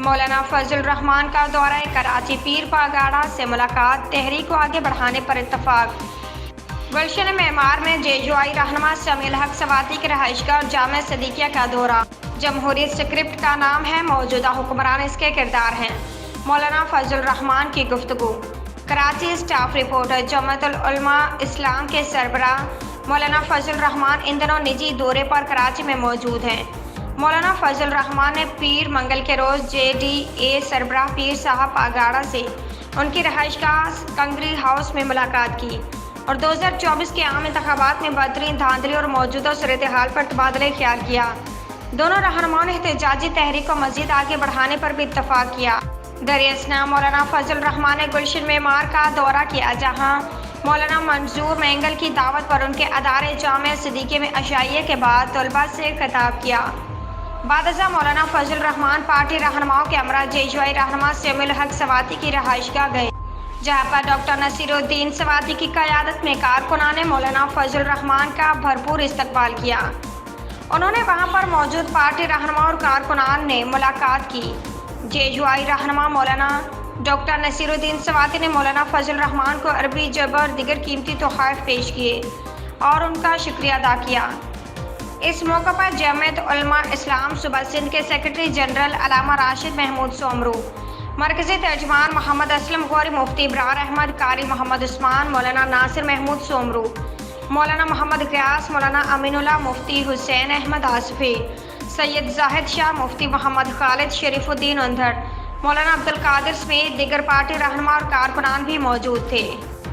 مولانا فضل الرحمان کا دورہ کراچی، پیر پاگاڑا سے ملاقات، تحریک کو آگے بڑھانے پر اتفاق۔ گلشن معمار میں جے رہنما سمیع الحق سواتی کی رہائش گاہ اور جامعہ صدیقیہ کا دورہ۔ جمہوریت اسکرپٹ کا نام ہے، موجودہ حکمران اس کے کردار ہیں۔ مولانا فضل الرحمان کی گفتگو۔ Karachi staff reporter. جمعیت العلماء اسلام کے سربراہ مولانا فضل الرحمان ان دنوں نجی دورے پر کراچی میں موجود ہیں۔ مولانا فضل الرحمان نے پیر منگل کے روز JDA سربراہ پیر صاحب پاگاڑا سے ان کی رہائش گاہ کنگری ہاؤس میں ملاقات کی اور 2024 کے عام انتخابات میں بدترین دھاندلی اور موجودہ صورتحال پر تبادلہ خیال کیا۔ دونوں رہنماؤں نے احتجاجی تحریک کو مزید آگے بڑھانے پر بھی اتفاق کیا۔ دریں اثنا مولانا فضل الرحمان نے گلشن معمار کا دورہ کیا، جہاں مولانا منظور مینگل کی دعوت پر ان کے ادارے جامعہ صدیقیہ میں عشائیہ کے بعد طلباء سے خطاب کیا۔ بعد ازاں مولانا فضل الرحمان پارٹی رہنماؤں کے ہمراہ جے رہنما سمیع الحق سواتی کی رہائش گاہ گئے، جہاں پر ڈاکٹر نصیر الدین سواتی کی قیادت میں کارکنان نے مولانا فضل الرحمان کا بھرپور استقبال کیا۔ انہوں نے وہاں پر موجود پارٹی رہنماؤں اور کارکنان نے ملاقات کی۔ جے رہنما مولانا ڈاکٹر نصیر الدین سواتی نے مولانا فضل الرحمان کو عربی جبر اور دیگر قیمتی تحائف پیش کیے اور ان کا شکریہ ادا کیا۔ اس موقع پر جمعیت علماء اسلام صوبہ سندھ کے سیکرٹری جنرل علامہ راشد محمود سومرو، مرکزی ترجمان محمد اسلم غوری، مفتی ابرار احمد، قاری محمد عثمان، مولانا ناصر محمود سومرو، مولانا محمد غیاث، مولانا امین اللہ، مفتی حسین احمد آصفی، سید زاہد شاہ، مفتی محمد خالد، شریف الدین اندھڑ، مولانا عبدالقادر سمیت دیگر پارٹی رہنما اور کارکنان بھی موجود تھے۔